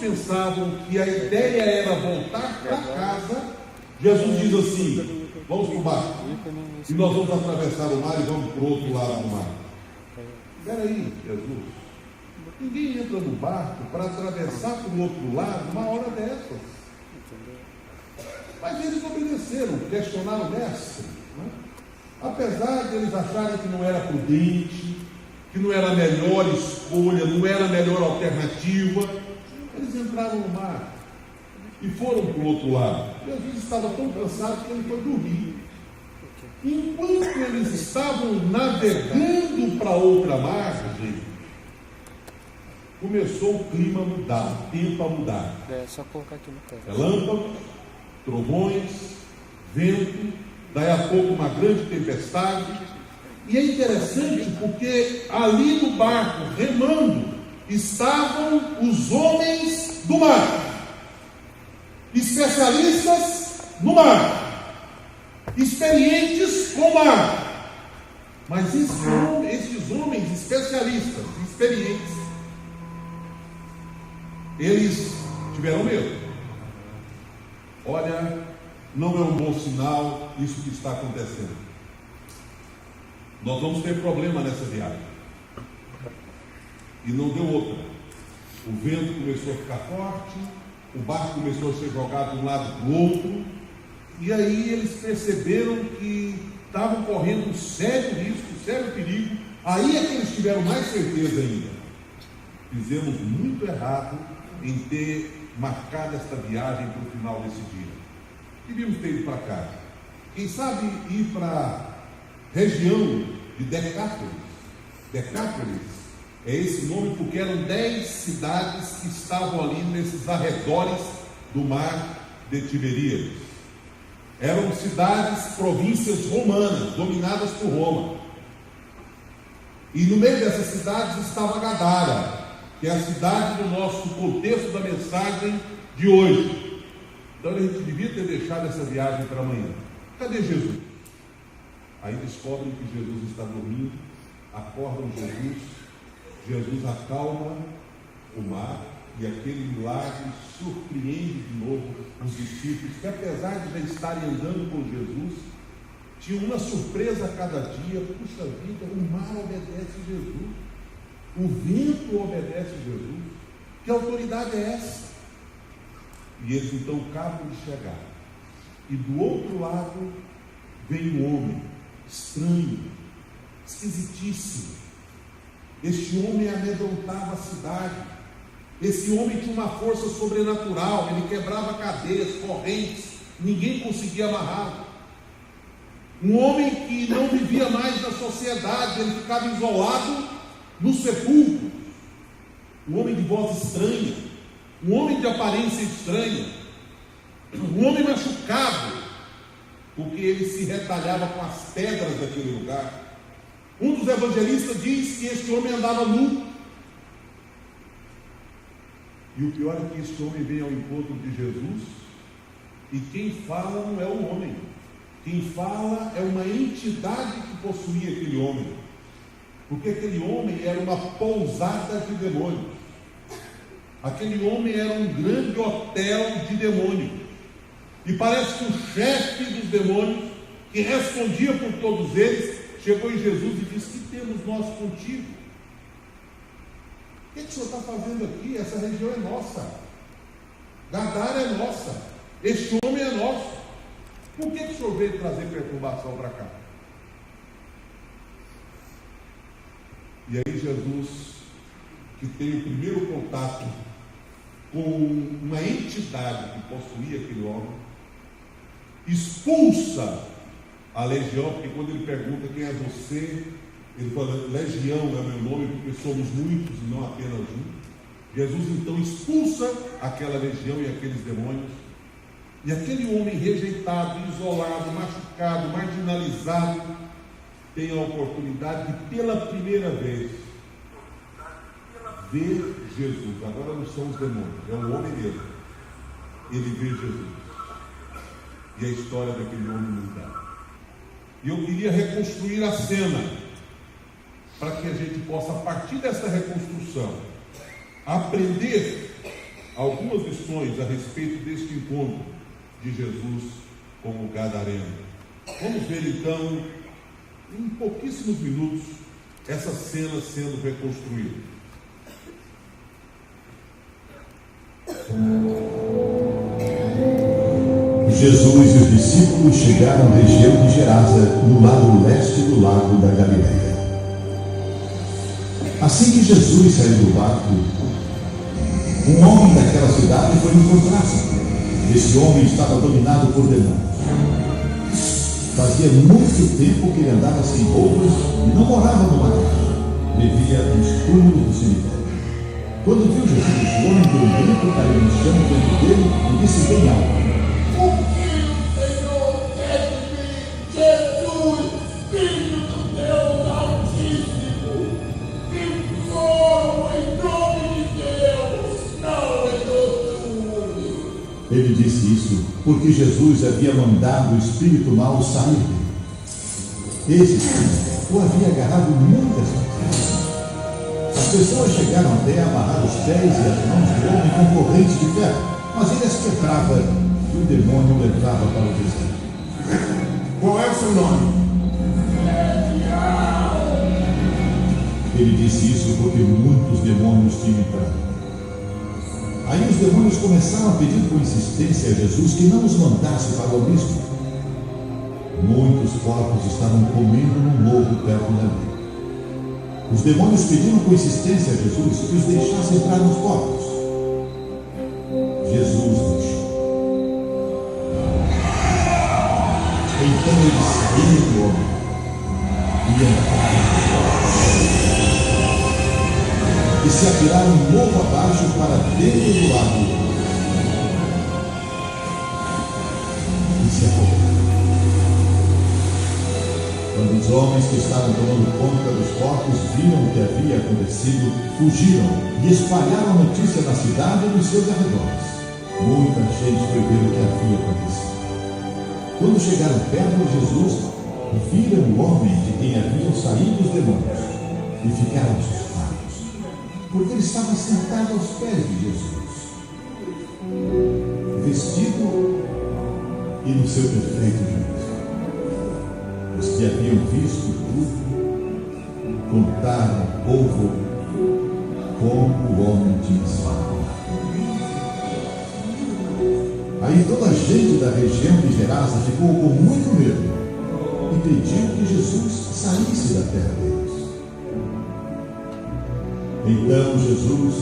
pensavam que a ideia era voltar para casa, Jesus diz assim: vamos para o barco, e nós vamos atravessar o mar e vamos para o outro lado do mar. Espera aí, Jesus, ninguém entra no barco para atravessar para o outro lado uma hora dessas. Mas eles obedeceram, questionaram o mestre, né? Apesar de eles acharem que não era prudente, que não era a melhor escolha, não era a melhor alternativa, eles entraram no mar e foram para o outro lado. Jesus estava tão cansado que ele foi dormir. Enquanto eles estavam navegando para outra margem, começou o clima a mudar, o tempo a mudar. É só colocar aqui no canto. Relâmpagos, trovões, vento, daí a pouco uma grande tempestade. E é interessante porque ali no barco, remando, estavam os homens do mar, especialistas no mar, experientes com o mar. Mas esses homens especialistas, experientes, eles tiveram medo. Olha, não é um bom sinal isso que está acontecendo. Nós vamos ter problema nessa viagem. E não deu outra. O vento começou a ficar forte, o barco começou a ser jogado de um lado para o outro, e aí eles perceberam que estavam correndo um sério risco, um sério perigo. Aí é que eles tiveram mais certeza ainda. Fizemos muito errado em ter marcado esta viagem para o final desse dia. Devíamos ter ido para cá. Quem sabe ir para a região de Decápolis. Decápolis é esse nome porque eram 10 cidades que estavam ali nesses arredores do mar de Tiberíades. Eram cidades, províncias romanas, dominadas por Roma. E no meio dessas cidades estava Gadara, que é a cidade do nosso contexto da mensagem de hoje. Então a gente devia ter deixado essa viagem para amanhã. Cadê Jesus? Aí descobrem que Jesus está dormindo, acordam Jesus, Jesus acalma o mar, e aquele milagre surpreende de novo os discípulos, que apesar de já estarem andando com Jesus, tinham uma surpresa a cada dia. Puxa vida, o mar obedece Jesus, o vento obedece Jesus. Que autoridade é essa? E eles então acabam de chegar, e do outro lado vem um homem estranho, esquisitíssimo. Este homem amedrontava a cidade. Esse homem tinha uma força sobrenatural, ele quebrava cadeias, correntes, ninguém conseguia amarrá-lo. Um homem que não vivia mais na sociedade, ele ficava isolado no sepulcro. Um homem de voz estranha, um homem de aparência estranha, um homem machucado, porque ele se retalhava com as pedras daquele lugar. Um dos evangelistas diz que este homem andava nu. E o pior é que este homem vem ao encontro de Jesus, e quem fala não é o homem, quem fala é uma entidade que possuía aquele homem, porque aquele homem era uma pousada de demônios, aquele homem era um grande hotel de demônios, e parece que o chefe dos demônios, que respondia por todos eles, chegou em Jesus e disse: que temos nós contigo? O que o senhor está fazendo aqui? Essa região é nossa, Gadara é nossa, este homem é nosso. Por que o senhor veio trazer perturbação para cá? E aí Jesus, que tem o primeiro contato com uma entidade que possuía aquele homem, expulsa a legião, porque quando ele pergunta quem é você, ele fala: legião é meu nome, porque somos muitos e não apenas um. Jesus então expulsa aquela legião e aqueles demônios, e aquele homem rejeitado, isolado, machucado, marginalizado, tem a oportunidade de, pela primeira vez, ver Jesus. Agora não são os demônios, é o homem mesmo. Ele vê Jesus, e a história daquele homem muda. E eu queria reconstruir a cena, para que a gente possa, a partir dessa reconstrução, aprender algumas lições a respeito deste encontro de Jesus com o gadareno. Vamos ver então, em pouquíssimos minutos, essa cena sendo reconstruída. Jesus e os discípulos chegaram à região de Gerasa, no lado leste do lago da Galileia. Assim que Jesus saiu do barco, um homem daquela cidade foi encontrar-se. Esse homem estava dominado por demônios. Fazia muito tempo que ele andava sem roupas e não morava numa casa. Vivia nos túmulos do cemitério. Quando viu Jesus, o homem deu um grito, caiu no chão diante dele e disse bem alto: Ele disse isso porque Jesus havia mandado o espírito mau sair dele. Esse espírito o havia agarrado muitas vezes. As pessoas chegaram até a amarrar os pés e as mãos do homem com correntes de ferro, mas ele as quebrava e o demônio o levava para o deserto. Qual é o seu nome? Ele disse isso porque muitos demônios tinham entrado. Aí os demônios começaram a pedir com insistência a Jesus que não os mandasse para o abismo. Muitos porcos estavam comendo num morro perto dali. Os demônios pediram com insistência a Jesus que os deixasse entrar nos porcos. Jesus deixou. Então eles saíram do homem e entraram nos porcos. E se atiraram morro abaixo para dentro do lago e se afogaram. Quando os homens que estavam tomando conta dos porcos viram o que havia acontecido, fugiram e espalharam a notícia na cidade e nos seus arredores. Muita gente foi ver o que havia acontecido. Quando chegaram perto de Jesus, viram o homem de quem haviam saído os demônios e ficaram assustados, porque ele estava sentado aos pés de Jesus, vestido e no seu perfeito juízo. Os que haviam visto tudo contaram ao povo como o homem tinha sido. Aí toda a gente da região de Gerasa ficou com muito medo e pediu que Jesus saísse da terra deles. Então Jesus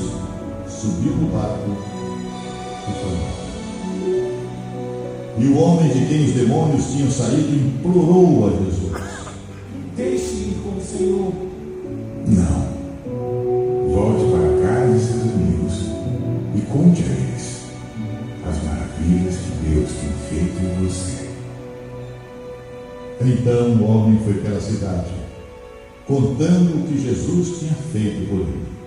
subiu no barco e foi embora. E o homem de quem os demônios tinham saído implorou a Jesus: Deixe-me com o Senhor. Não. Volte para casa de seus amigos e conte a eles as maravilhas que Deus tem feito em você. Então o homem foi pela cidade, contando o que Jesus tinha feito por ele.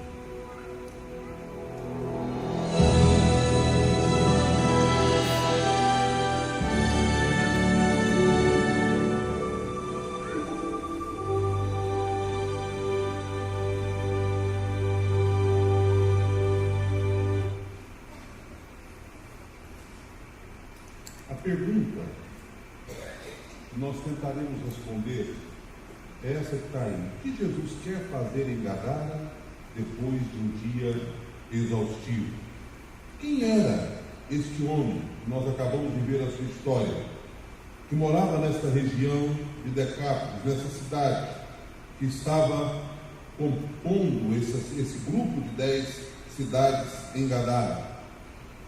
A pergunta que nós tentaremos responder é essa que está aí. O que Jesus quer fazer em Gadara depois de um dia exaustivo? Quem era este homem que nós acabamos de ver a sua história, que morava nesta região de Decápolis, nessa cidade, que estava compondo esse grupo de 10 cidades em Gadara?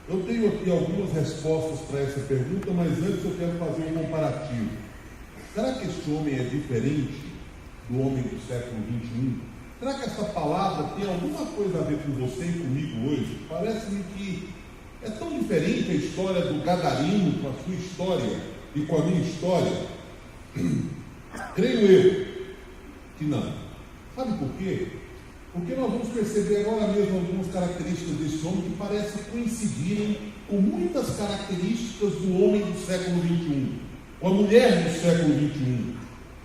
Eu tenho aqui algumas respostas para essa pergunta, mas antes eu quero fazer um comparativo. Será que este homem é diferente do homem do século XXI? Será que essa palavra tem alguma coisa a ver com você e comigo hoje? Parece-me que é tão diferente a história do gadareno com a sua história e com a minha história. Creio eu que não. Sabe por quê? Porque nós vamos perceber agora mesmo algumas características desse homem que parecem coincidirem com muitas características do homem do século XXI, com a mulher do século XXI.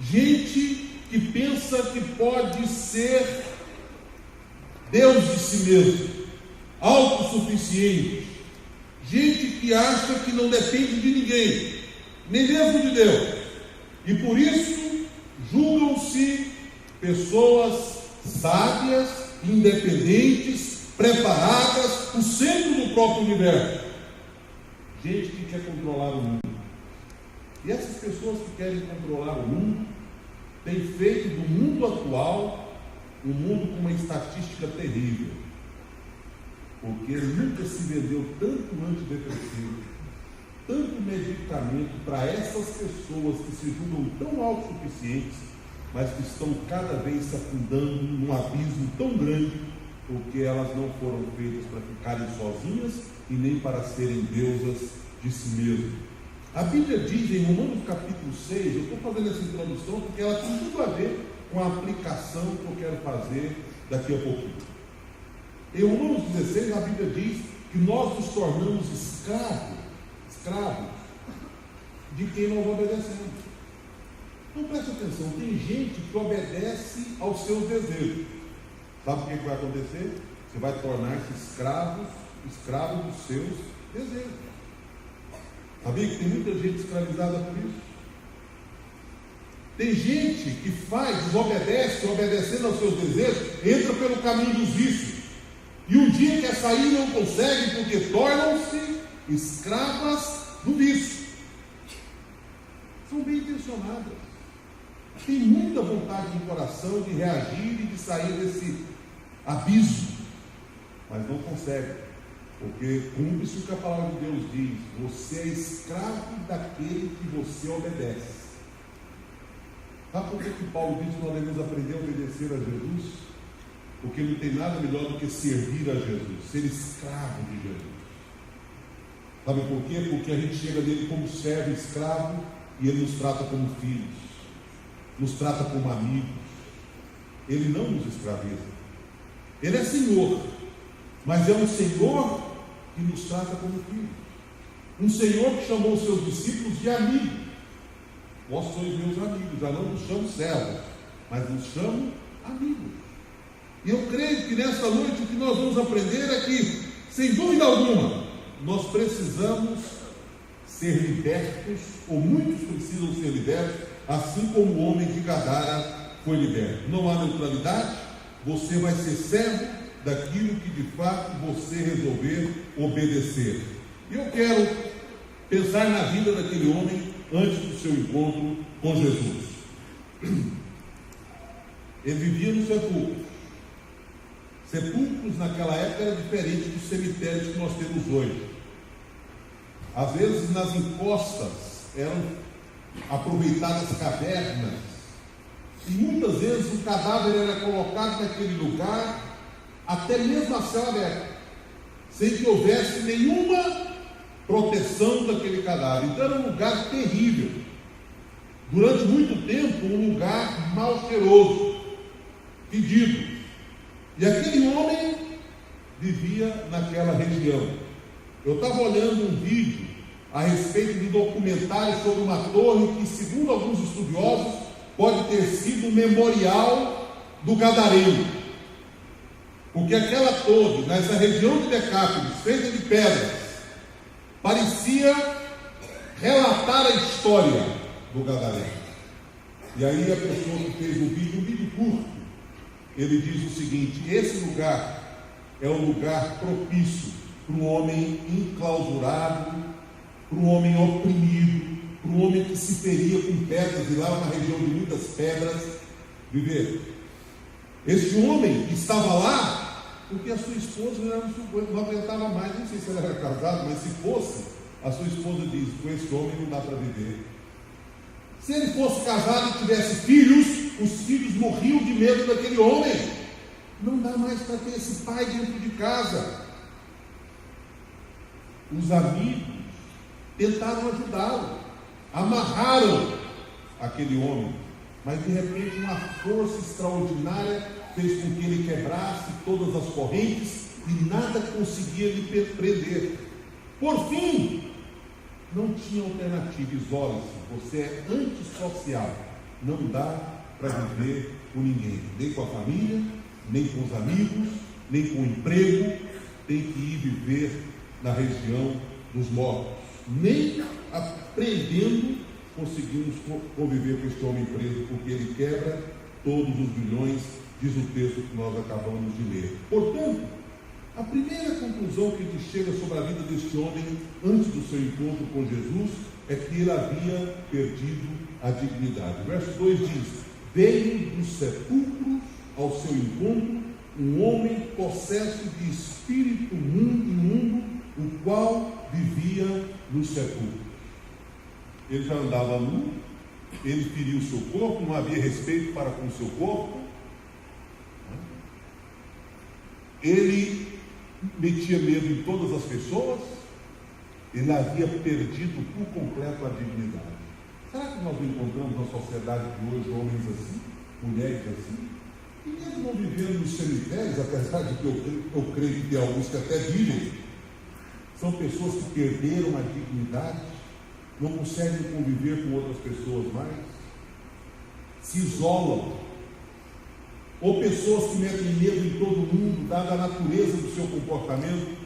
Gente que pensa que pode ser Deus de si mesmo, autossuficiente, gente que acha que não depende de ninguém, nem mesmo de Deus, e por isso julgam-se pessoas sábias, independentes, preparadas, o centro do próprio universo. Gente que quer controlar o mundo. E essas pessoas que querem controlar o mundo têm feito do mundo atual um mundo com uma estatística terrível. Porque nunca se vendeu tanto antidepressivo, tanto medicamento para essas pessoas que se julgam tão autossuficientes, mas que estão cada vez se afundando num abismo tão grande, porque elas não foram feitas para ficarem sozinhas e nem para serem deusas de si mesmas. A Bíblia diz em Romanos capítulo 6, eu estou fazendo essa introdução porque ela tem tudo a ver com a aplicação que eu quero fazer daqui a pouquinho. Em Romanos 16, a Bíblia diz que nós nos tornamos escravos de quem nós obedecemos. Então presta atenção, tem gente que obedece aos seus desejos. Sabe o que vai acontecer? Você vai tornar-se escravo dos seus desejos. Sabia que tem muita gente escravizada por isso? Tem gente que desobedece, obedecendo aos seus desejos, entra pelo caminho dos vícios. E um dia quer sair e não consegue, porque tornam-se escravas do vício. São bem intencionadas. Tem muita vontade no coração de reagir e de sair desse abismo, mas não consegue. Porque cumpre-se o que a palavra de Deus diz: você é escravo daquele que você obedece. Sabe por que Paulo diz que nós devemos aprender a obedecer a Jesus? Porque não tem nada melhor do que servir a Jesus, ser escravo de Jesus. Sabe por quê? Porque a gente chega nele como servo, escravo, e ele nos trata como filhos, nos trata como amigos. Ele não nos escraviza. Ele é Senhor, mas é um Senhor que nos trata como filhos. Um Senhor que chamou os seus discípulos de amigos. Vós sois meus amigos. Já não nos chamo servos, mas nos chamo amigos. E eu creio que nesta noite o que nós vamos aprender é que, sem dúvida alguma, nós precisamos ser libertos, ou muitos precisam ser libertos, assim como o homem de Gadara foi liberto. Não há neutralidade, você vai ser servo daquilo que de fato você resolver obedecer. E eu quero pensar na vida daquele homem antes do seu encontro com Jesus. Ele vivia no sepulcro. Sepulcros naquela época eram diferentes dos cemitérios que nós temos hoje. Às vezes nas encostas eram aproveitadas cavernas, e muitas vezes o cadáver era colocado naquele lugar até mesmo a céu aberto, sem que houvesse nenhuma proteção daquele cadáver. Então era um lugar terrível, durante muito tempo um lugar mal cheiroso, fedido. E aquele homem vivia naquela região. Eu estava olhando um vídeo a respeito de documentário sobre uma torre que, segundo alguns estudiosos, pode ter sido o memorial do Gadareno. Porque aquela torre, nessa região de Decápolis, feita de pedras, parecia relatar a história do Gadareno. E aí a pessoa que fez o vídeo curto, ele diz o seguinte: esse lugar é um lugar propício para um homem enclausurado, para um homem oprimido, para um homem que se feria com pedras, e lá é uma região de muitas pedras, viver. Esse homem estava lá porque a sua esposa não aguentava mais. Não sei se ela era casada, mas se fosse, a sua esposa diz: com esse homem não dá para viver. Se ele fosse casado e tivesse filhos, os filhos morriam de medo daquele homem. Não dá mais para ter esse pai dentro de casa. Os amigos tentaram ajudá-lo, amarraram aquele homem, mas de repente uma força extraordinária fez com que ele quebrasse todas as correntes e nada conseguia lhe prender. Por fim, não tinha alternativa. Isole-se, você é antissocial, não dá para viver com ninguém, nem com a família, nem com os amigos, nem com o emprego. tem que ir viver na região dos mortos. Nem aprendendo conseguimos conviver com este homem preso, porque ele quebra todos os grilhões, diz o texto que nós acabamos de ler. Portanto, a primeira conclusão que ele chega sobre a vida deste homem antes do seu encontro com Jesus é que ele havia perdido a dignidade. O verso 2 diz: veio dos sepulcros ao seu encontro um homem possesso de espírito imundo, o qual vivia nos sepulcros. Ele já andava nu, ele feriu o seu corpo, não havia respeito para com o seu corpo, ele metia medo em todas as pessoas, ele havia perdido por completo a dignidade. Será que nós não encontramos na sociedade de hoje homens assim, mulheres assim, que mesmo não vivendo nos cemitérios, apesar de que eu creio que tem alguns que até vivem, são pessoas que perderam a dignidade, não conseguem conviver com outras pessoas mais, se isolam, ou pessoas que metem medo em todo mundo, dada a natureza do seu comportamento,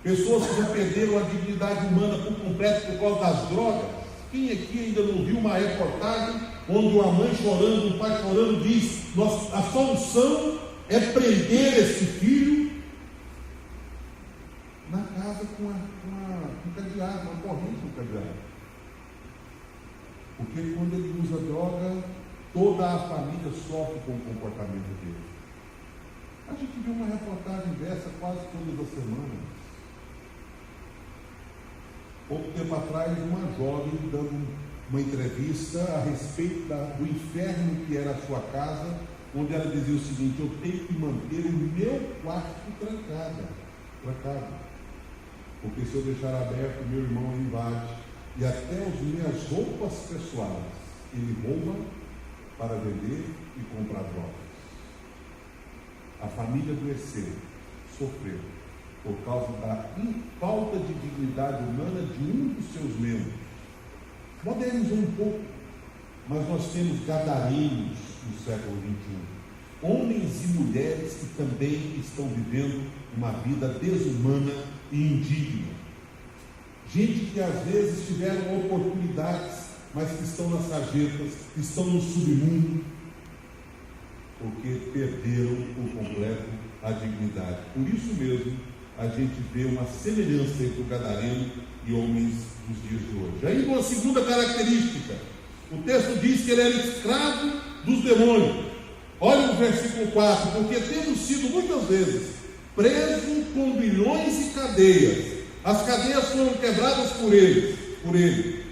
pessoas que já perderam a dignidade humana por completo por causa das drogas. Quem aqui ainda não viu uma reportagem onde uma mãe chorando, um pai chorando diz: a solução é prender esse filho na casa com um cadeado, uma corrente no cadeado. Porque quando ele usa droga, toda a família sofre com o comportamento dele. A gente viu uma reportagem dessa quase todas as semanas. Pouco tempo atrás, uma jovem dando uma entrevista a respeito do inferno que era a sua casa, onde ela dizia o seguinte: eu tenho que manter o meu quarto trancado, porque se eu deixar aberto, meu irmão invade, e até as minhas roupas pessoais ele rouba para vender e comprar drogas. A família adoeceu, sofreu, por causa da falta de dignidade humana de um dos seus membros. Modernizou um pouco, mas nós temos gadarenos no século XXI, homens e mulheres que também estão vivendo uma vida desumana e indigna. Gente que às vezes tiveram oportunidades, mas que estão nas sarjetas, que estão no submundo, porque perderam por completo a dignidade. Por isso mesmo, a gente vê uma semelhança entre o gadareno e homens dos dias de hoje. Aí uma segunda característica, o texto diz que ele era escravo dos demônios. Olha o versículo 4: porque tendo sido muitas vezes preso com grilhões e cadeias, as cadeias foram quebradas por ele,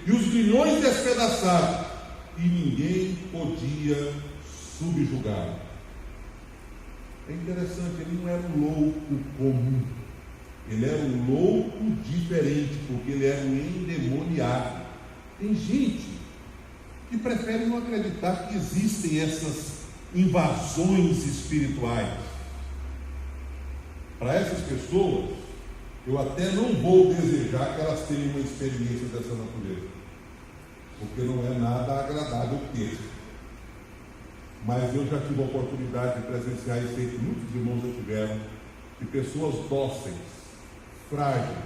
e os grilhões despedaçados, e ninguém podia subjugá-lo. É interessante, ele não era um louco comum, ele era um louco diferente, porque ele era um endemoniado. Tem gente que prefere não acreditar que existem essas invasões espirituais. Para essas pessoas, eu até não vou desejar que elas tenham uma experiência dessa natureza, porque não é nada agradável ter. Mas eu já tive a oportunidade de presenciar isso, que muitos irmãos já tiveram, de pessoas dóceis, frágeis,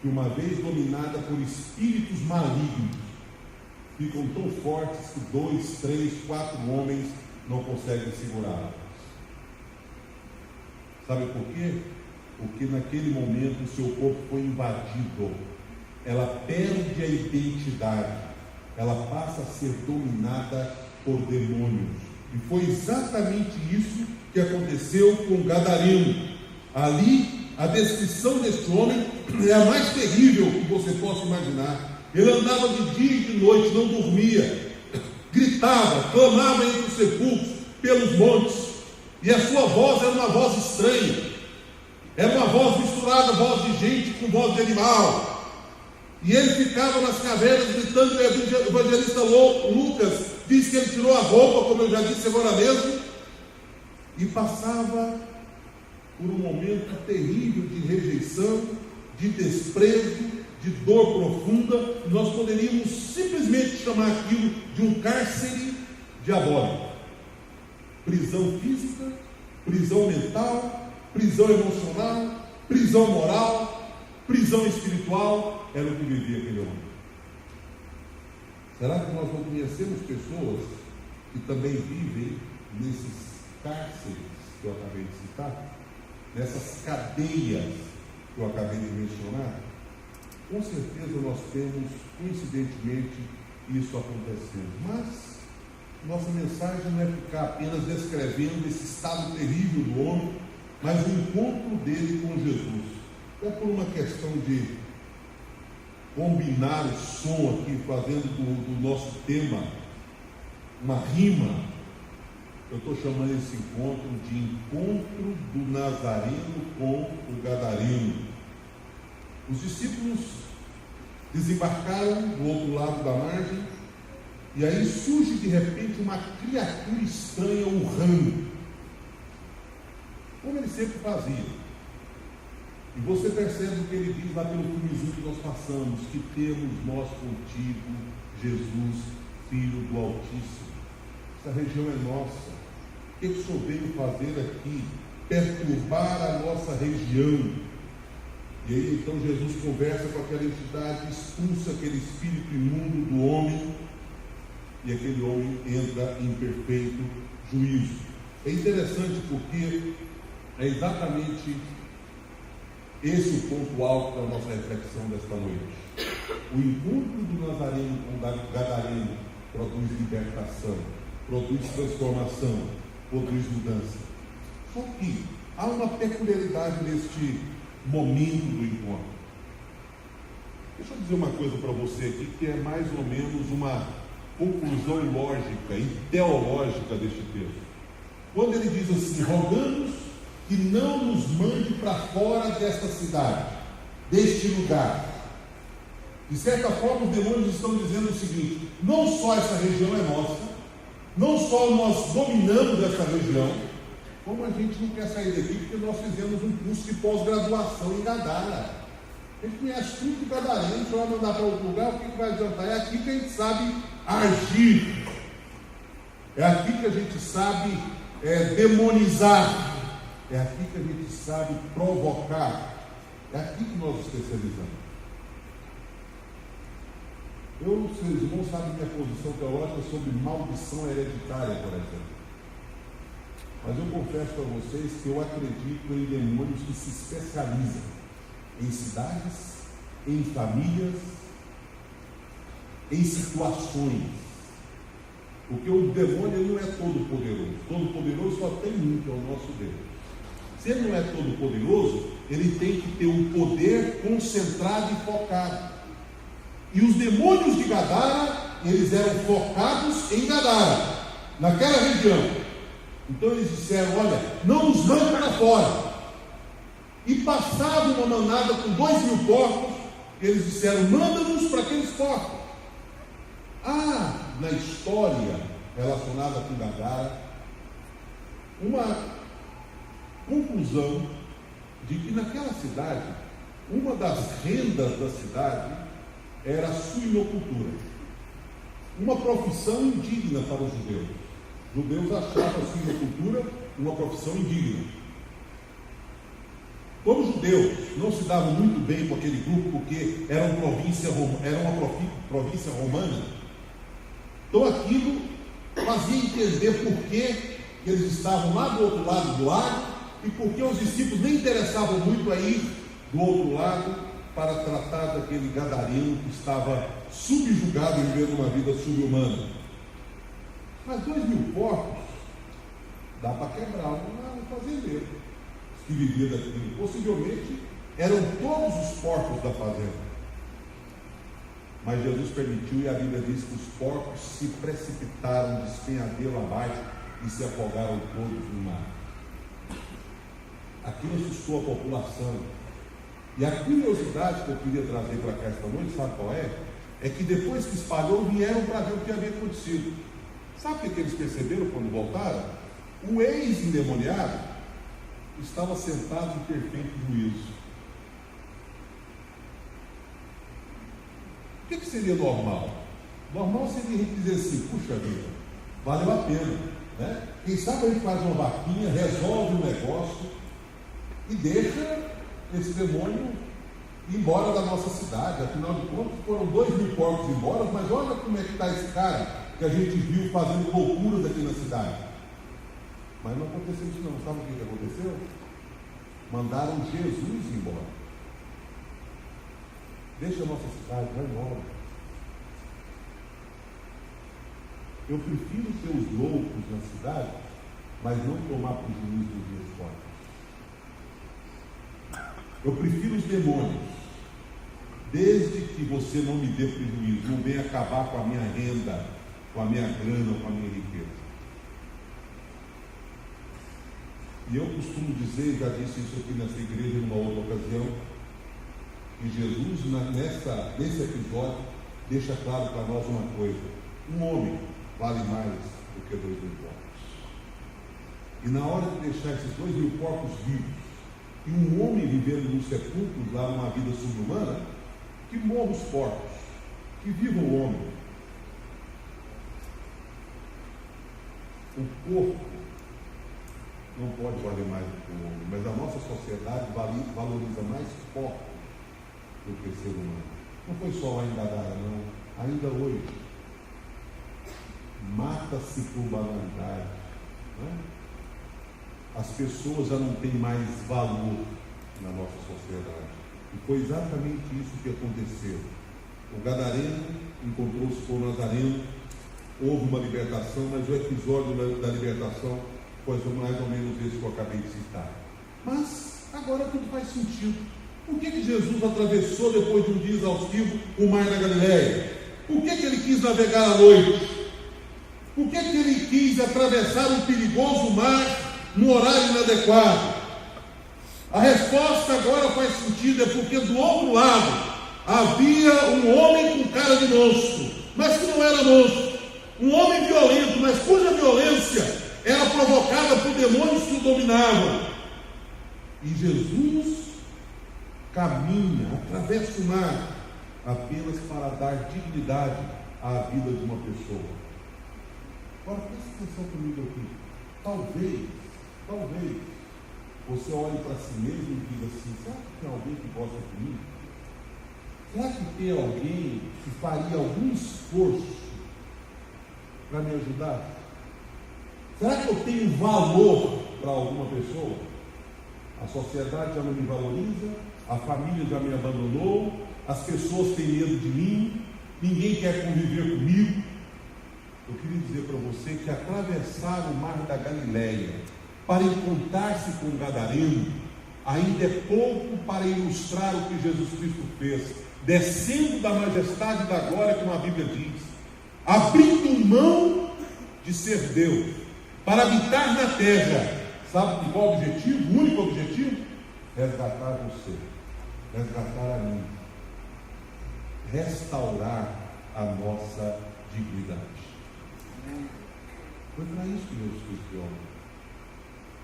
que uma vez dominadas por espíritos malignos, ficam tão fortes que 2, 3, 4 homens não conseguem segurá-las. Sabe por quê? Porque naquele momento o seu corpo foi invadido, ela perde a identidade, ela passa a ser dominada por demônios. E foi exatamente isso que aconteceu com o gadareno. Ali, a descrição deste homem é a mais terrível que você possa imaginar. Ele andava de dia e de noite, não dormia, gritava, clamava entre os sepulcros, pelos montes, e a sua voz era uma voz estranha, era uma voz misturada, voz de gente com voz de animal, e ele ficava nas cavernas gritando. O evangelista Lucas diz que ele tirou a roupa, como eu já disse agora mesmo, e passava por um momento terrível de rejeição, de desprezo, de dor profunda. Nós poderíamos simplesmente chamar aquilo de um cárcere diabólico. Prisão física, prisão mental, prisão emocional, prisão moral, prisão espiritual. Era o que vivia aquele homem. Será que nós não conhecemos pessoas que também vivem nesses cárceres que eu acabei de citar? Nessas cadeias que eu acabei de mencionar? Com certeza nós temos, coincidentemente, isso acontecendo. Mas nossa mensagem não é ficar apenas descrevendo esse estado terrível do homem, mas o encontro dele com Jesus. É por uma questão de combinar o som aqui, fazendo do nosso tema uma rima. Eu estou chamando esse encontro de encontro do Nazareno com o Gadareno. Os discípulos desembarcaram do outro lado da margem, e aí surge de repente uma criatura estranha urrando, como ele sempre fazia. E você percebe o que ele diz lá pelo filmezinho que nós passamos: que temos nós contigo, Jesus, Filho do Altíssimo. Essa região é nossa. O que o Senhor veio fazer aqui? Perturbar a nossa região. E aí então Jesus conversa com aquela entidade, expulsa aquele espírito imundo do homem, e aquele homem entra em perfeito juízo. É interessante porque é exatamente esse o ponto alto da nossa reflexão desta noite. O encontro do Nazareno com o Gadareno produz libertação, produz transformação, produz mudança. Só que há uma peculiaridade neste momento do encontro. Deixa eu dizer uma coisa para você aqui, que é mais ou menos uma conclusão lógica e teológica deste texto. Quando ele diz assim: rogamos que não nos mande para fora desta cidade, deste lugar. De certa forma, os demônios estão dizendo o seguinte: não só essa região é nossa, não só nós dominamos essa região, como a gente não quer sair daqui porque nós fizemos um curso de pós-graduação em Gadara. A gente conhece tudo de Gadareno, se vai mandar para outro lugar, o que vai adiantar? É aqui que a gente sabe agir, é aqui que a gente sabe demonizar, é aqui que a gente sabe provocar, é aqui que nós nos especializamos. Vocês irmãos sabem minha posição teológica sobre maldição hereditária, por exemplo. Mas eu confesso para vocês que eu acredito em demônios que se especializam em cidades, em famílias, em situações. Porque o demônio não é todo poderoso. Todo poderoso só tem um, que é o nosso Deus. Se ele não é todo poderoso, ele tem que ter um poder concentrado e focado. E os demônios de Gadara, eles eram focados em Gadara, naquela região. Então eles disseram: olha, não nos mande para fora. E passado uma manada com 2.000 porcos, eles disseram: manda-nos para aqueles porcos. Há na história relacionada com Gadara uma conclusão de que naquela cidade, uma das rendas da cidade era a suinocultura, uma profissão indigna para os judeus. Os judeus achavam a suinocultura uma profissão indigna. Como os judeus não se davam muito bem com aquele grupo, porque era uma província romana, então aquilo fazia entender por que eles estavam lá do outro lado do lago e por que os discípulos nem interessavam muito a ir do outro lado para tratar daquele gadareno que estava subjugado e vivendo uma vida subhumana. Mas 2.000 porcos dá para quebrar um fazendeiro que vivia daquilo. Possivelmente eram todos os porcos da fazenda. Mas Jesus permitiu, e a Bíblia diz que os porcos se precipitaram de despenhadeiro abaixo e se afogaram todos no mar. Aquilo assustou a população. E a curiosidade que eu queria trazer para cá esta noite, sabe qual é? É que depois que espalhou, vieram para ver o que havia acontecido. Sabe o que eles perceberam quando voltaram? O ex-endemoniado estava sentado em perfeito juízo. O que seria normal? Normal seria a gente dizer assim: puxa vida, valeu a pena, né? Quem sabe a gente faz uma vaquinha, resolve um negócio, e deixa esse demônio ir embora da nossa cidade. Afinal de contas, foram 2.000 porcos embora, mas olha como é que está esse cara que a gente viu fazendo loucuras aqui na cidade. Mas não aconteceu isso não. Sabe o que aconteceu? Mandaram Jesus embora. Deixa a nossa cidade, vai embora. Eu prefiro ser os loucos na cidade, mas não tomar prejuízo dos meus corpos. Eu prefiro os demônios, desde que você não me dê prejuízo, não venha acabar com a minha renda, com a minha grana, com a minha riqueza. E eu costumo dizer, já disse isso aqui nessa igreja em uma outra ocasião, que Jesus, nesse episódio, deixa claro para nós uma coisa: um homem vale mais do que 2.000 porcos. E na hora de deixar esses 2.000 porcos vivos, e um homem vivendo nos sepulcros, lá numa vida subhumana, que morra os porcos, que viva o homem. O porco não pode valer mais do que o homem, mas a nossa sociedade valoriza mais porco do que ser humano. Não foi só lá em Gadara, não. Ainda hoje, mata-se por banalidade. Né? As pessoas já não têm mais valor na nossa sociedade. E foi exatamente isso que aconteceu. O gadareno encontrou-se com o nazareno, houve uma libertação, mas o episódio da libertação foi mais ou menos esse que eu acabei de citar. Mas agora tudo faz sentido. Por que Jesus atravessou, depois de um dia exaustivo, o mar da Galileia? Por que ele quis navegar à noite? Por que ele quis atravessar um perigoso mar no horário inadequado? A resposta agora faz sentido, é porque do outro lado havia um homem com cara de monstro, mas que não era monstro, um homem violento, mas cuja violência era provocada por demônios que o dominavam. E Jesus caminha, atravessa o mar, apenas para dar dignidade à vida de uma pessoa. Agora preste atenção comigo aqui. Talvez você olhe para si mesmo e diga assim: será que tem alguém que gosta de mim? Será que tem alguém que faria algum esforço para me ajudar? Será que eu tenho valor para alguma pessoa? A sociedade já não me valoriza, a família já me abandonou, as pessoas têm medo de mim, ninguém quer conviver comigo. Eu queria dizer para você que atravessar o mar da Galileia para encontrar-se com o gadareno ainda é pouco para ilustrar o que Jesus Cristo fez, descendo da majestade e da glória, como a Bíblia diz, abrindo mão de ser Deus para habitar na terra. Sabe de qual objetivo? O único objetivo? Resgatar você, resgatar a mim, restaurar a nossa dignidade. Foi para isso que Jesus Cristo veio.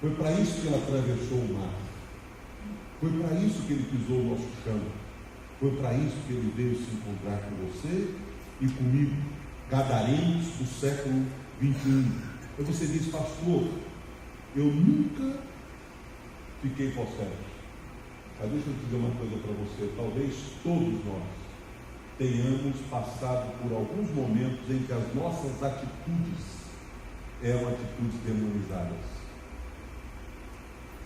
Foi para isso que ele atravessou o mar. Foi para isso que ele pisou o nosso chão. Foi para isso que ele veio se encontrar com você e comigo, gadarenos do século 21. E você diz: pastor, eu nunca fiquei possesso. Mas deixa eu dizer uma coisa para você: talvez todos nós tenhamos passado por alguns momentos em que as nossas atitudes eram atitudes demonizadas.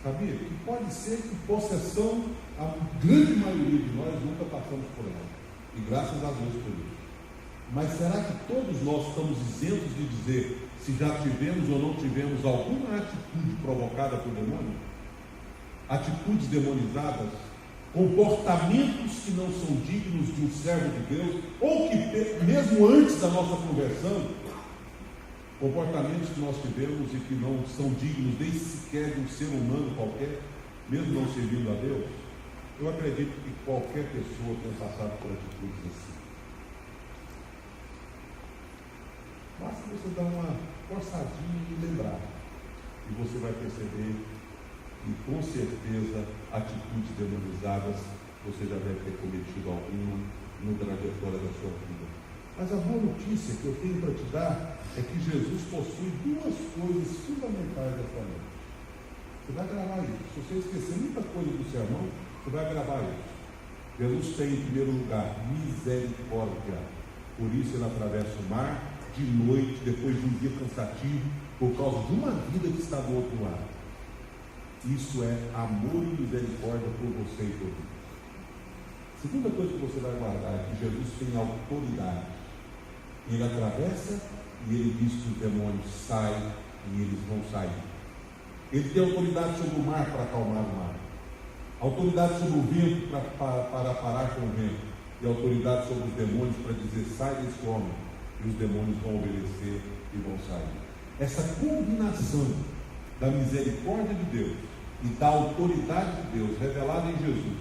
Sabia que pode ser que possessão, a grande maioria de nós nunca passamos por ela, e graças a Deus por isso. Mas será que todos nós estamos isentos de dizer se já tivemos ou não tivemos alguma atitude provocada por demônio? Atitudes demonizadas, comportamentos que não são dignos de um servo de Deus, ou que mesmo antes da nossa conversão, comportamentos que nós tivemos e que não são dignos nem sequer de um ser humano qualquer, mesmo não servindo a Deus. Eu acredito que qualquer pessoa tenha passado por atitudes assim. Basta você dar uma forçadinha e lembrar, e você vai perceber que com certeza atitudes demonizadas você já deve ter cometido alguma no trajetória da sua vida. Mas a boa notícia que eu tenho para te dar é que Jesus possui duas coisas fundamentais dessa noite. Você vai gravar isso. Se você esquecer muita coisa do sermão, você vai gravar isso. Jesus tem, em primeiro lugar, misericórdia. Por isso ele atravessa o mar de noite, depois de um dia cansativo, por causa de uma vida que está do outro lado. Isso é amor e misericórdia por você e por mim. Segunda coisa que você vai guardar é que Jesus tem autoridade. Ele atravessa e ele diz que os demônios saem e eles vão sair. Ele tem autoridade sobre o mar para acalmar o mar, autoridade sobre o vento para parar com o vento, e autoridade sobre os demônios para dizer: sai desse homem, e os demônios vão obedecer e vão sair. Essa combinação da misericórdia de Deus e da autoridade de Deus revelada em Jesus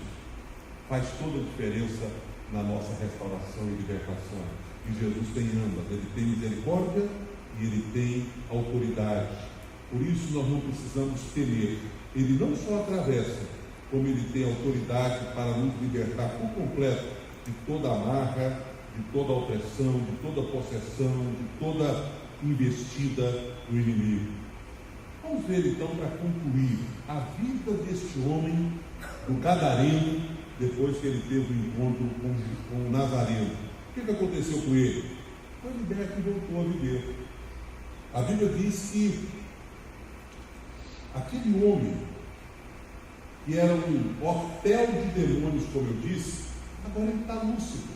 faz toda a diferença na nossa restauração e libertação. E Jesus tem ambas, ele tem misericórdia e ele tem autoridade. Por isso nós não precisamos temer. Ele não só atravessa, como ele tem autoridade para nos libertar por completo de toda amarra, de toda opressão, de toda possessão, de toda investida do inimigo. Vamos ver então, para concluir, a vida deste homem, do Gadareno, depois que ele teve um encontro com o Nazareno. O que aconteceu com ele? Foi liberto e voltou a viver. A Bíblia diz que aquele homem, que era um hotel de demônios, como eu disse, agora ele está lúcido.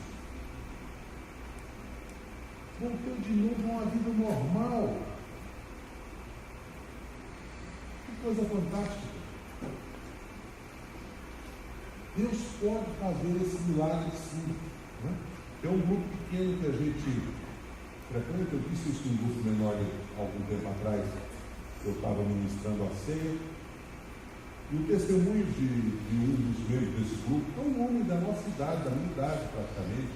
Voltou de novo a uma vida normal. Que coisa fantástica. Deus pode fazer esse milagre sim. Né? Tem um grupo pequeno que a gente frequenta. Eu disse isso em um grupo menor há algum tempo atrás. Eu estava ministrando a ceia. E o testemunho de um dos membros desse grupo é um homem da nossa idade, da minha idade praticamente.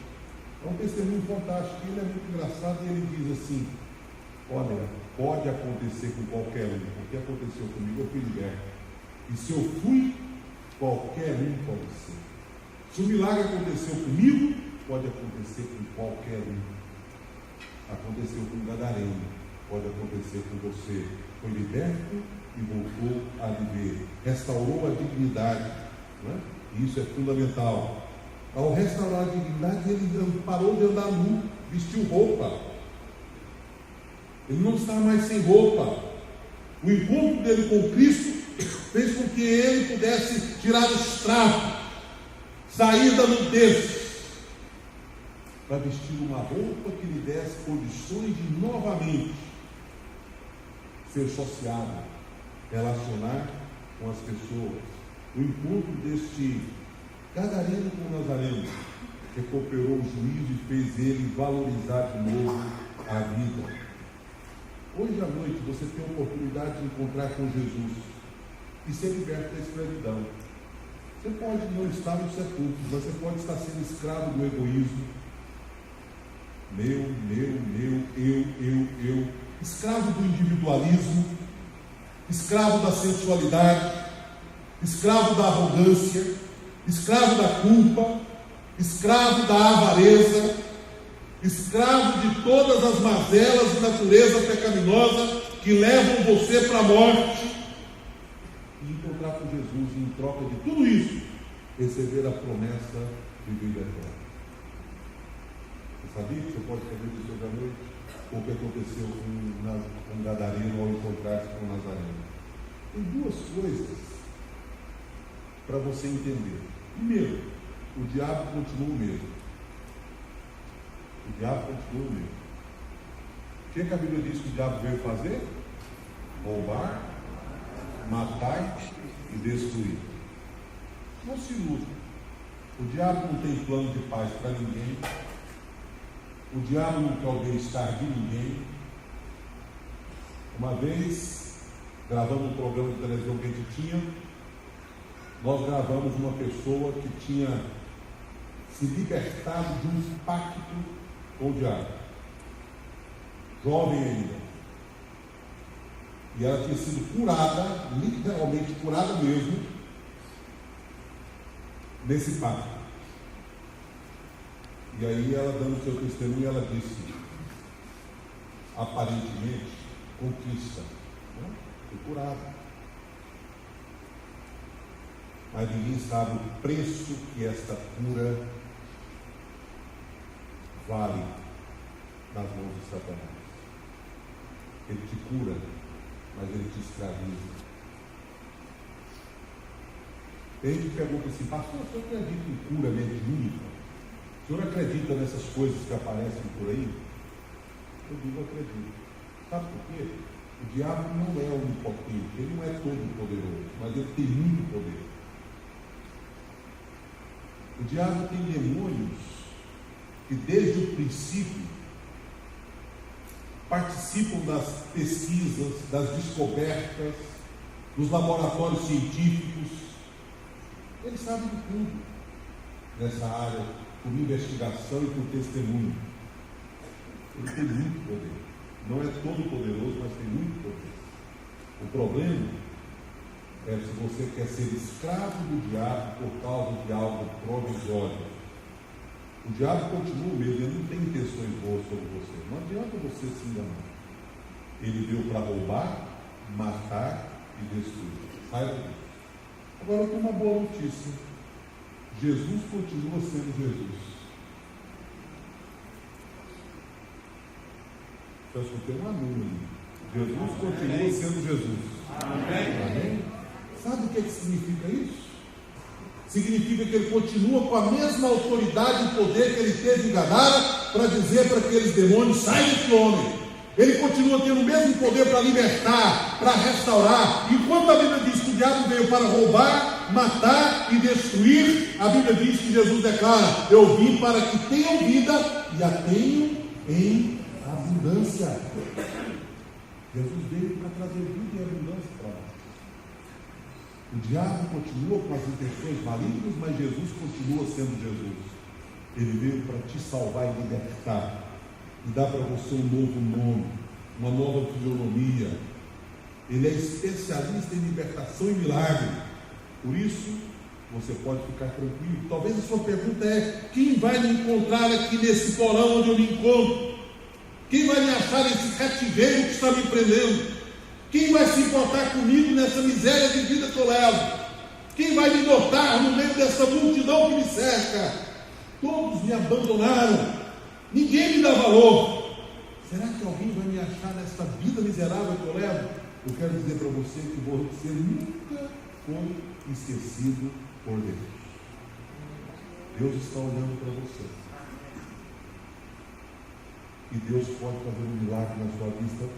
É um testemunho fantástico. Ele é muito engraçado e ele diz assim: olha, pode acontecer com qualquer um. O que aconteceu comigo, eu fui liberto. E se eu fui, qualquer um pode ser. Se o milagre aconteceu comigo, pode acontecer com qualquer um. Aconteceu com o Gadareno, pode acontecer com você. Foi liberto e voltou a viver. Restaurou a dignidade. Né? E isso é fundamental. Ao restaurar a dignidade, ele parou de andar nu, vestiu roupa. Ele não está mais sem roupa. O encontro dele com Cristo fez com que ele pudesse tirar os trapos, sair da nudez, para vestir uma roupa que lhe desse condições de novamente ser sociável, relacionar com as pessoas. O encontro deste Gadareno com o Nazareno recuperou o juízo e fez ele valorizar de novo a vida. Hoje à noite você tem a oportunidade de encontrar com Jesus e ser liberto da escravidão. Você pode não estar no sepulcro, mas você pode estar sendo escravo do egoísmo. Eu. Escravo do individualismo, escravo da sensualidade, escravo da arrogância, escravo da culpa, escravo da avareza, escravo de todas as mazelas e natureza pecaminosa que levam você para a morte. E encontrar com Jesus e, em troca de tudo isso, receber a promessa de vida eterna. Você sabia que você pode fazer isso hoje à noite? O que aconteceu com Gadareno ao encontrar-se com Nazareno? Tem duas coisas para você entender. Primeiro, o diabo continua o mesmo. O diabo continua o mesmo. O que a Bíblia diz que o diabo veio fazer? Roubar, matar e destruir. Não se iluda. O diabo não tem plano de paz para ninguém. O diabo não quer o bem-estar de ninguém. Uma vez, gravando um programa de televisão que a gente tinha, nós gravamos uma pessoa que tinha se libertado de um pacto com o diabo. Jovem ainda. E ela tinha sido curada, literalmente curada mesmo, nesse pacto. E aí ela, dando seu testemunho, ela disse, aparentemente, conquista. Foi curada. mas ninguém sabe o preço que esta cura vale nas mãos de Satanás. Ele te cura, mas ele te escraviza. Tem gente que pergunta assim: pastor, o senhor acredita em cura mediúnica? O senhor acredita nessas coisas que aparecem por aí? Eu digo: acredito. Sabe por quê? O diabo não é onipotente, ele não é todo poderoso, mas ele tem muito poder. O diabo tem demônios que desde o princípio participam das pesquisas, das descobertas, dos laboratórios científicos. Eles sabem de tudo nessa área, por investigação e por testemunho. Ele tem muito poder. Não é todo poderoso, mas tem muito poder. O problema é se você quer ser escravo do diabo por causa de algo provisório. O diabo continua mesmo, ele não tem intenções boas sobre você. Não adianta você se enganar. Ele veio para roubar, matar e destruir. Saiba disso. Agora eu tenho uma boa notícia. Jesus continua sendo Jesus. Eu escutei um amém. Jesus continua sendo Jesus. Amém? Sabe o que significa isso? Significa que ele continua com a mesma autoridade e poder que ele teve em Gadara para dizer para aqueles demônios: sai desse homem. Ele continua tendo o mesmo poder para libertar, para restaurar. Enquanto a Bíblia diz que o diabo veio para roubar, matar e destruir, a Bíblia diz que Jesus declara: eu vim para que tenham vida e a tenham em abundância. Jesus veio para trazer vida e abundância para nós. O diabo continua com as intenções malignas, mas Jesus continua sendo Jesus. Ele veio para te salvar e libertar, e dar para você um novo nome, uma nova fisionomia. Ele é especialista em libertação e milagre. Por isso, você pode ficar tranquilo. Talvez a sua pergunta é: quem vai me encontrar aqui nesse porão onde eu me encontro? Quem vai me achar nesse cativeiro que está me prendendo? Quem vai se importar comigo nessa miséria de vida que eu levo? Quem vai me notar no meio dessa multidão que me cerca? Todos me abandonaram. Ninguém me dá valor. Será que alguém vai me achar nessa vida miserável que eu levo? Eu quero dizer para você que você nunca foi esquecido por Deus. Deus está olhando para você. E Deus pode fazer um milagre na sua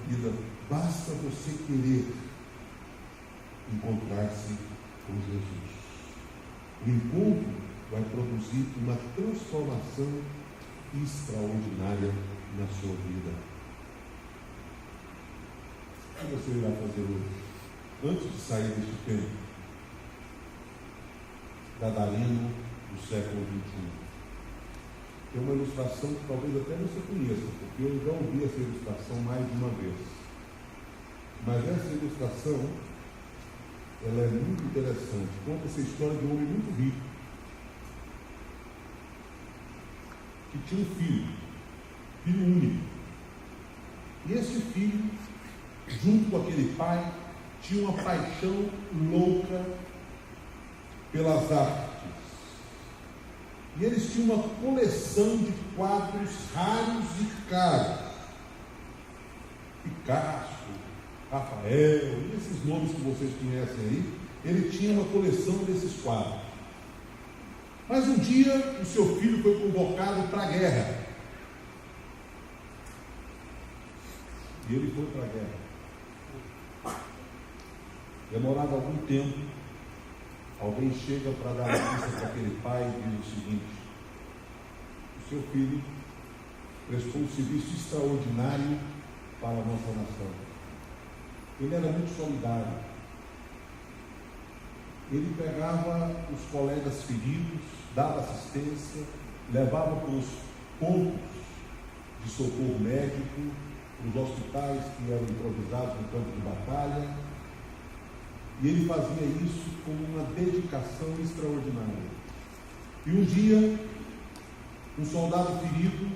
vida. Basta você querer encontrar-se com Jesus. O encontro vai produzir uma transformação extraordinária na sua vida. O que você irá fazer hoje? Antes de sair deste tempo gadareno do século XXI. Tem uma ilustração que talvez até você conheça, porque eu já ouvi essa ilustração mais de uma vez. Mas essa ilustração, ela é muito interessante. Conta essa história de um homem muito rico, que tinha um filho único. E esse filho, junto com aquele pai, tinha uma paixão louca pelas artes. E eles tinham uma coleção de quadros raros e caros. Picasso, Rafael, e esses nomes que vocês conhecem aí. Ele tinha uma coleção desses quadros. Mas um dia o seu filho foi convocado para a guerra. E ele foi para a guerra. Demorado algum tempo, alguém chega para dar notícia para aquele pai e diz o seguinte: o seu filho prestou um serviço extraordinário para a nossa nação. Ele era muito solidário. Ele pegava os colegas feridos, dava assistência, levava para os pontos de socorro médico, para os hospitais que eram improvisados no campo de batalha. E ele fazia isso com uma dedicação extraordinária. E um dia, um soldado ferido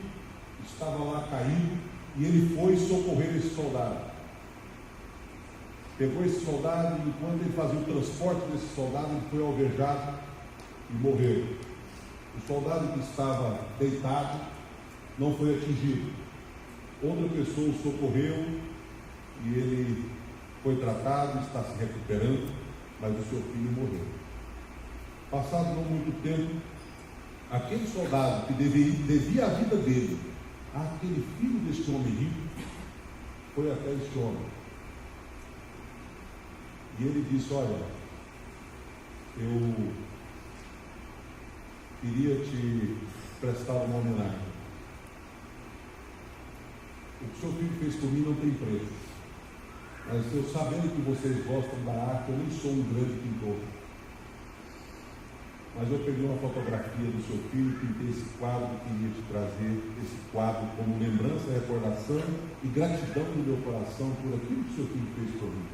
estava lá caído, e ele foi socorrer esse soldado. pegou esse soldado e enquanto ele fazia o transporte desse soldado, ele foi alvejado e morreu. O soldado que estava deitado não foi atingido. Outra pessoa o socorreu e ele foi tratado, está se recuperando, mas o seu filho morreu. Passado não muito tempo, aquele soldado que devia a vida dele àquele filho deste homem rico, foi até este homem. E ele disse: olha, eu queria te prestar uma homenagem. O que o seu filho fez por mim não tem preço. Mas eu, sabendo que vocês gostam da arte, eu nem sou um grande pintor. Mas eu peguei uma fotografia do seu filho, pintei esse quadro e queria te trazer esse quadro como lembrança, recordação e gratidão no meu coração por aquilo que o seu filho fez por mim.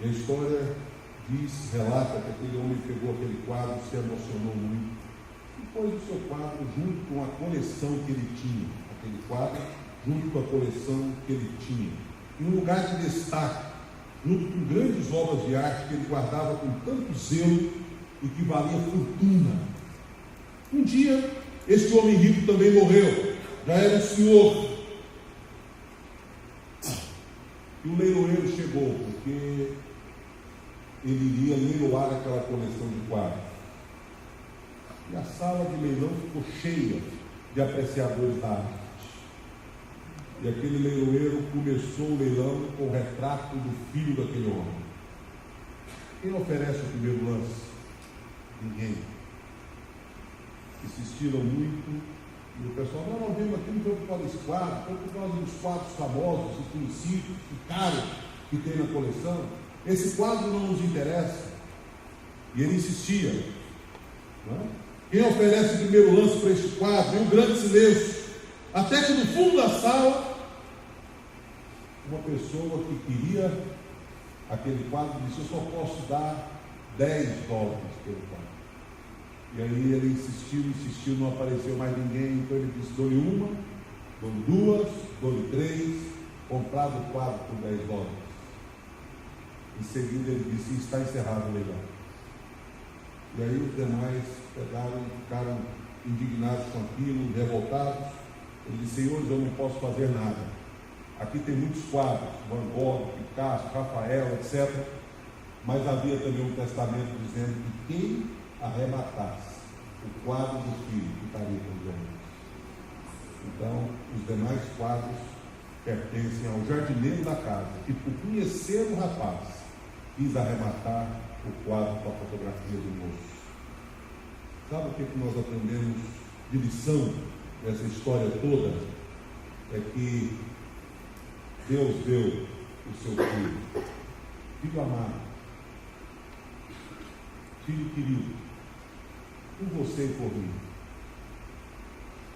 E a história relata que aquele homem pegou aquele quadro, se emocionou muito e pôs o seu quadro junto com a coleção que ele tinha. Aquele quadro junto com a coleção que ele tinha, em um lugar de destaque, junto com grandes obras de arte que ele guardava com tanto zelo e que valia fortuna. Um dia, este homem rico também morreu, já era um senhor. E o leiloeiro chegou, porque ele iria leiloar aquela coleção de quadros. E a sala de leilão ficou cheia de apreciadores da arte. E aquele leiloeiro começou o leilão com o retrato do filho daquele homem. Quem oferece o primeiro lance? Ninguém. Insistiram muito. E o pessoal: nós vemos aqui, não foi por causa desse quadro, foi por causa dos quadros famosos, conhecidos, caros que tem na coleção. Esse quadro não nos interessa. E ele insistia. Não? Quem oferece o primeiro lance para este quadro? Tem um grande silêncio. Até que no fundo da sala, uma pessoa que queria aquele quadro disse: eu só posso dar $10 pelo quadro. E aí ele insistiu, não apareceu mais ninguém. Então ele disse: dou-lhe uma, dou-lhe duas, dou-lhe três. Comprado o quadro por $10. Em seguida ele disse: está encerrado o leilão. E aí os demais pegaram e ficaram indignados com aquilo, revoltados. Ele disse: senhores, eu não posso fazer nada. Aqui tem muitos quadros, Van Gogh, Picasso, Rafael, etc. Mas havia também um testamento dizendo que quem arrebatasse o quadro do filho ficaria com os demais. Então, os demais quadros pertencem ao jardineiro da casa, que por conhecer o rapaz, quis arrematar o quadro com a fotografia do moço. Sabe o que nós aprendemos de lição dessa história toda? É que Deus deu o seu filho, filho amado, filho querido, por você e por mim.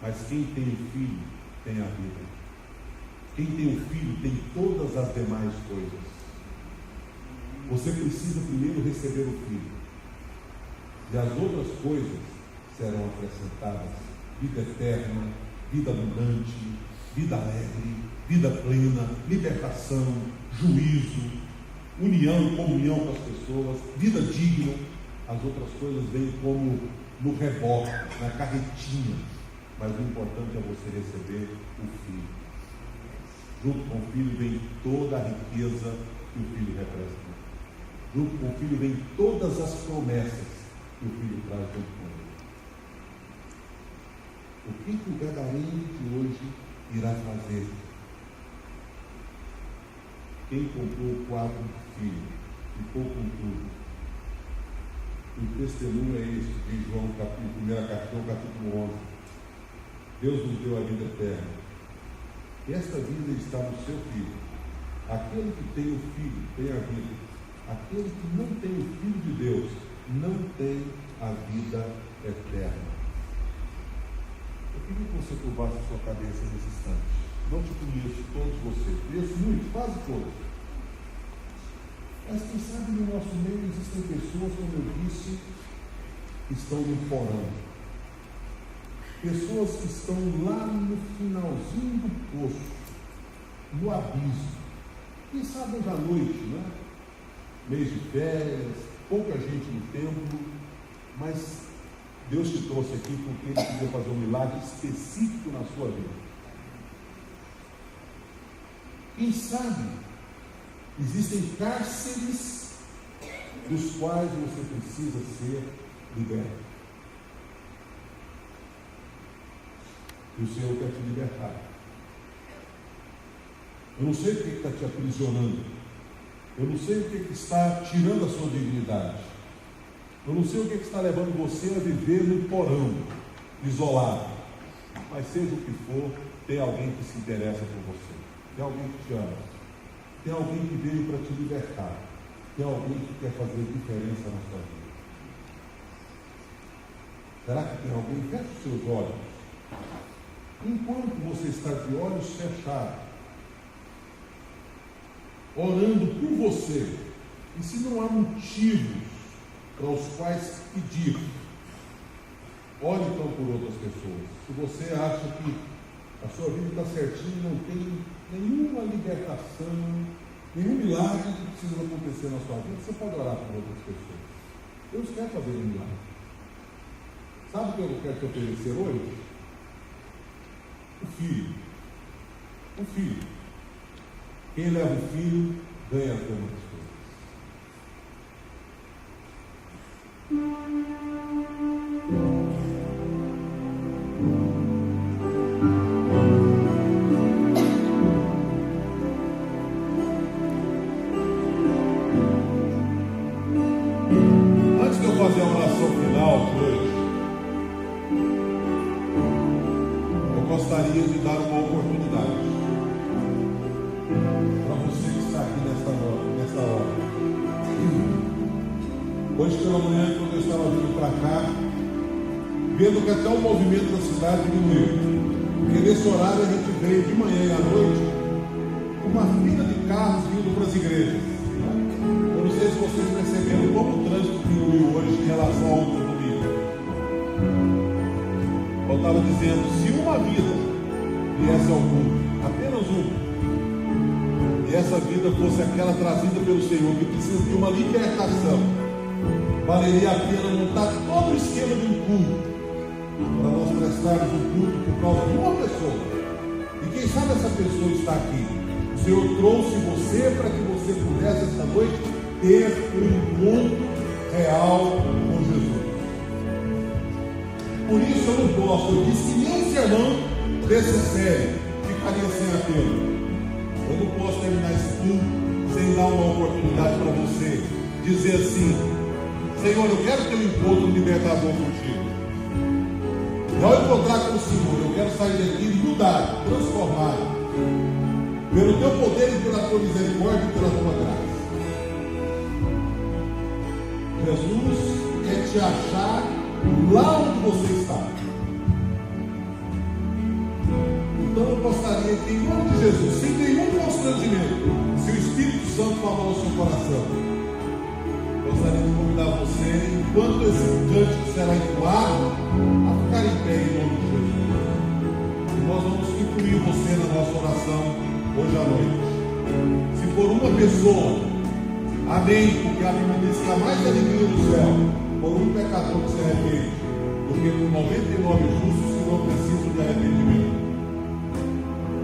Mas quem tem o filho tem a vida. Quem tem o filho tem todas as demais coisas. Você precisa primeiro receber o filho, e as outras coisas serão acrescentadas: vida eterna, vida abundante, vida alegre, vida plena, libertação, juízo, união, comunhão com as pessoas, vida digna. As outras coisas vêm como no reboque, na carretinha, mas o importante é você receber o filho. Junto com o filho vem toda a riqueza que o filho representa. Junto com o filho vem todas as promessas que o filho traz junto com ele. O que o gadareno de hoje irá fazer? Quem comprou o quadro do filho ficou com tudo. O testemunho é esse de João, 1 capítulo 11. Deus nos deu a vida eterna. E esta vida está no seu filho. Aquele que tem o filho tem a vida. Aquele que não tem o filho de Deus não tem a vida eterna. Eu queria que você curvasse a sua cabeça nesse instante. Não te conheço todos vocês, conheço muitos, quase todos. Mas quem sabe no nosso meio existem pessoas, como eu disse, que estão no porão. Pessoas que estão lá no finalzinho do poço, no abismo. Quem sabe hoje à noite, né? Mês de férias, pouca gente no templo, mas Deus te trouxe aqui porque Ele queria fazer um milagre específico na sua vida. Quem sabe existem cárceres dos quais você precisa ser liberto. E o Senhor quer te libertar. Eu não sei o que está te aprisionando. Eu não sei o que está tirando a sua dignidade. Eu não sei o que está levando você a viver no porão, isolado. Mas seja o que for, tem alguém que se interessa por você. Tem alguém que te ama. Tem alguém que veio para te libertar. Tem alguém que quer fazer diferença na sua vida. Será que tem alguém? Feche os seus olhos. Enquanto você está de olhos fechados, orando por você, e se não há motivos para os quais pedir, ore então por outras pessoas. Se você acha que a sua vida está certinha, não tem nenhuma libertação, nenhum milagre que precisa acontecer na sua vida, você pode orar por outras pessoas. Deus quer fazer um milagre. Sabe o que eu quero te oferecer hoje? O filho. O filho. Quem leva o filho ganha todas as coisas. Antes de eu fazer a oração final de hoje, eu gostaria de dar uma oportunidade para você que está aqui nesta hora. Hoje pela manhã, quando eu estava vindo para cá, vendo que até o movimento da cidade diminuiu, porque nesse horário a gente veio de manhã e à noite uma fila de carros vindo para as igrejas. Eu não sei se vocês perceberam como o trânsito diminuiu hoje em relação ao outro domingo. Eu estava dizendo, se uma vida viesse ao mundo, apenas uma, e essa vida fosse aquela trazida pelo Senhor, que precisa de uma libertação, valeria a pena montar todo o esquema de um culto, para nós prestarmos um culto por causa de uma pessoa. E quem sabe essa pessoa está aqui. O Senhor trouxe você para que você pudesse esta noite ter um encontro real com Jesus. Por isso eu não posso, eu disse que nem um sermão dessa série ficaria sem apelo. Eu não posso terminar esse culto sem dar uma oportunidade para você dizer assim: Senhor, eu quero ter um encontro libertador contigo. E ao encontrar com o Senhor, eu quero sair daqui mudado, transformado, pelo teu poder e pela tua misericórdia e pela tua graça. Jesus quer te achar lá onde você está. Então eu gostaria que, em nome de Jesus, sem nenhum constrangimento, se o Espírito Santo falar ao seu coração, gostaria de convidar você, enquanto esse cântico será entoado, a ficar em pé em nome de Jesus. E nós vamos incluir você na nossa oração hoje à noite. Se for uma pessoa, amém, porque a Bíblia diz que há mais alegria no céu por um pecador que se arrepende do que por 99 justos que não precisam de arrependimento.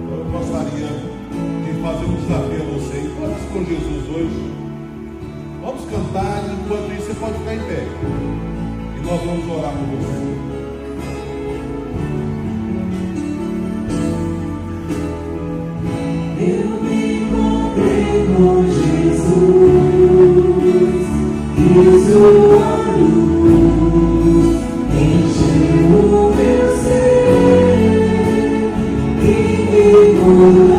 Então eu gostaria de fazer um desafio a você. Enquanto com Jesus hoje, vamos cantar, e enquanto isso você pode ficar em pé. E nós vamos orar por você. Eu me encontrei com Jesus e sua luz encheu o meu ser e me curou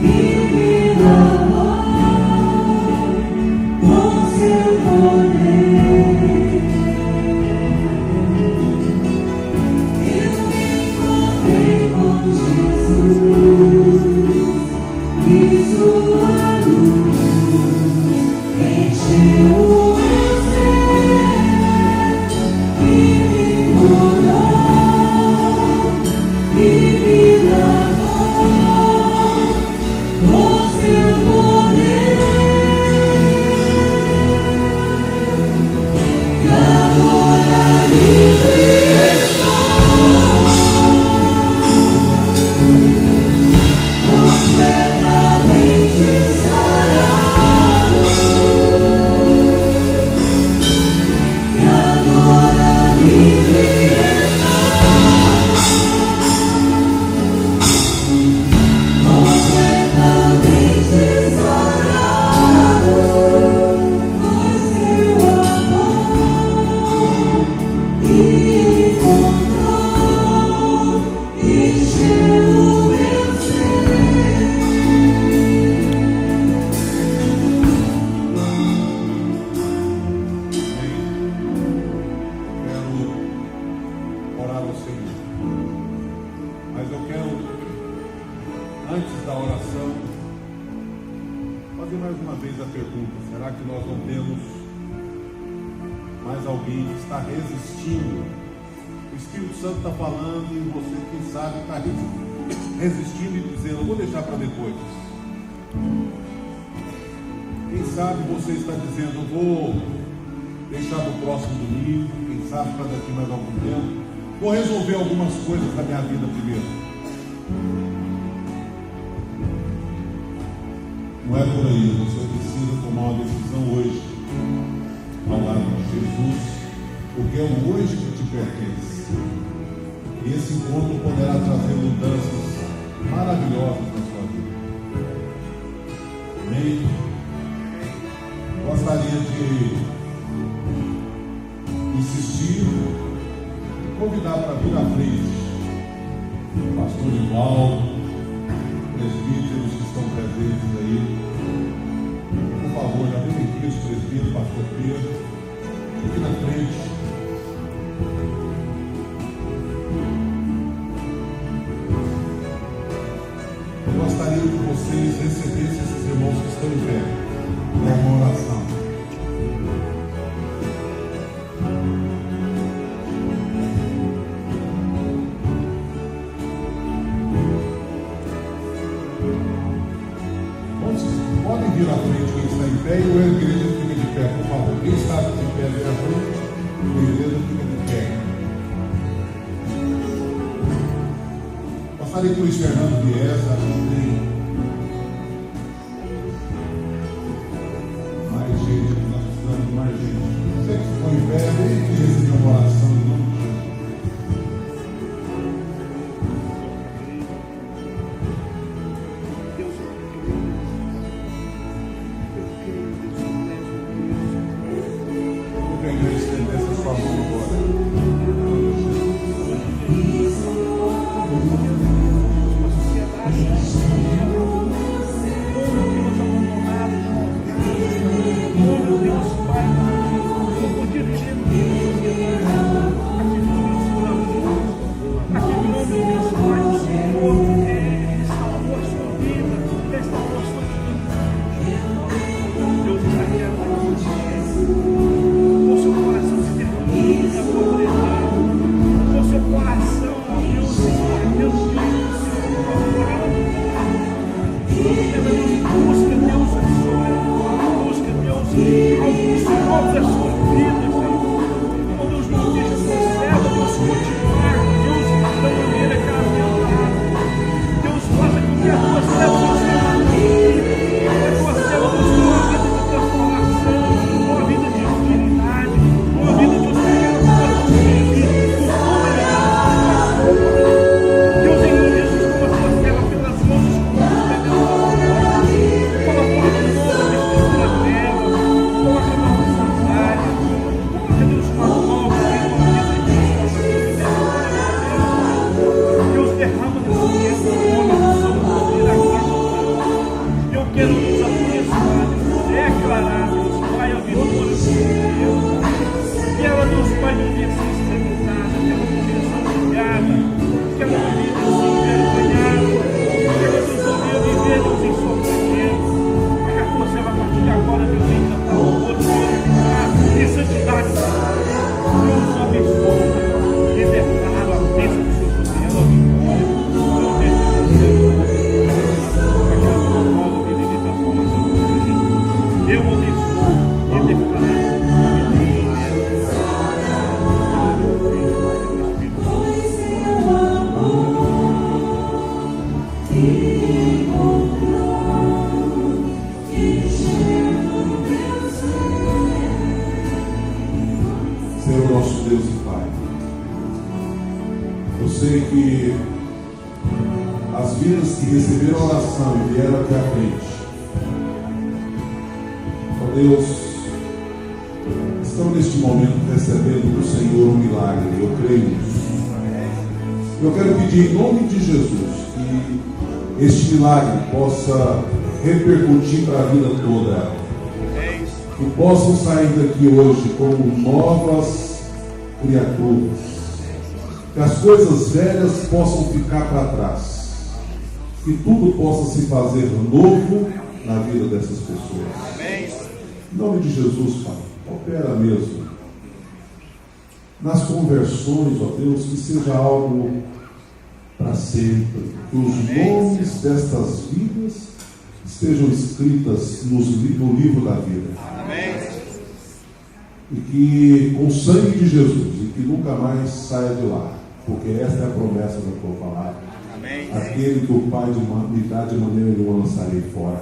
e me lavou com seu poder. Eu me encontrei com Jesus e sua luz encheu o meu ser e me curou e me lavou. mais alguém que está resistindo. O Espírito Santo está falando e você, quem sabe, está resistindo e dizendo: eu vou deixar para depois. Quem sabe você está dizendo: eu vou deixar para o próximo domingo, quem sabe para daqui mais algum tempo. Vou resolver algumas coisas da minha vida primeiro. Não é por aí, você precisa tomar uma decisão hoje, ao lado de Jesus, porque é o hoje que te pertence. E esse encontro poderá trazer mudanças maravilhosas na sua vida. Amém? Gostaria de insistir, convidar para vir à frente o pastor Ivaldo, presbíteros que estão presentes aí. Por favor, já vem aqui os presbíteros, pastor Pedro, aqui na frente. Eu gostaria que vocês recebessem esses irmãos que estão em pé, para uma oração. Podem vir à frente quem está em pé e a igreja fica de pé, por favor. Quem está de pé vem à frente, a igreja fica de pé. Gostaria que o Luiz Fernando viesse, ajudem. Mais gente, nós precisamos de mais gente. Você que ficou em pé, vem aqui receber uma oração em nome de Jesus. Em nome de Jesus, que este milagre possa repercutir para a vida toda, que possam sair daqui hoje como novas criaturas, que as coisas velhas possam ficar para trás, que tudo possa se fazer novo na vida dessas pessoas. Em nome de Jesus, Pai, opera mesmo nas conversões, ó Deus, que seja algo para sempre, que os nomes destas vidas estejam escritas no livro da vida. Amém. E que com o sangue de Jesus, e que nunca mais saia de lá, porque esta é a promessa da tua palavra. Amém. Aquele que o Pai me dá de maneira nenhuma lançarei fora,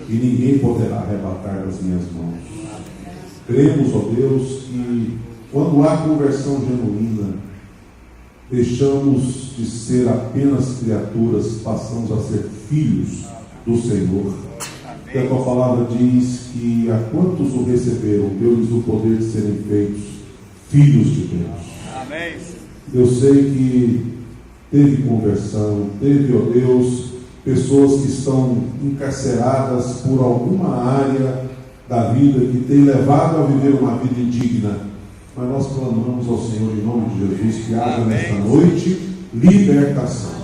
e ninguém poderá arrebatar das minhas mãos. Cremos, ó Deus, que quando há conversão genuína, deixamos de ser apenas criaturas, passamos a ser filhos do Senhor. Que a tua palavra diz que a quantos o receberam, deu-lhes o poder de serem feitos filhos de Deus. Amém. Eu sei que teve conversão, teve, ó Deus, pessoas que estão encarceradas por alguma área da vida que tem levado a viver uma vida indigna. Mas nós clamamos ao Senhor em nome de Jesus que haja nesta noite libertação.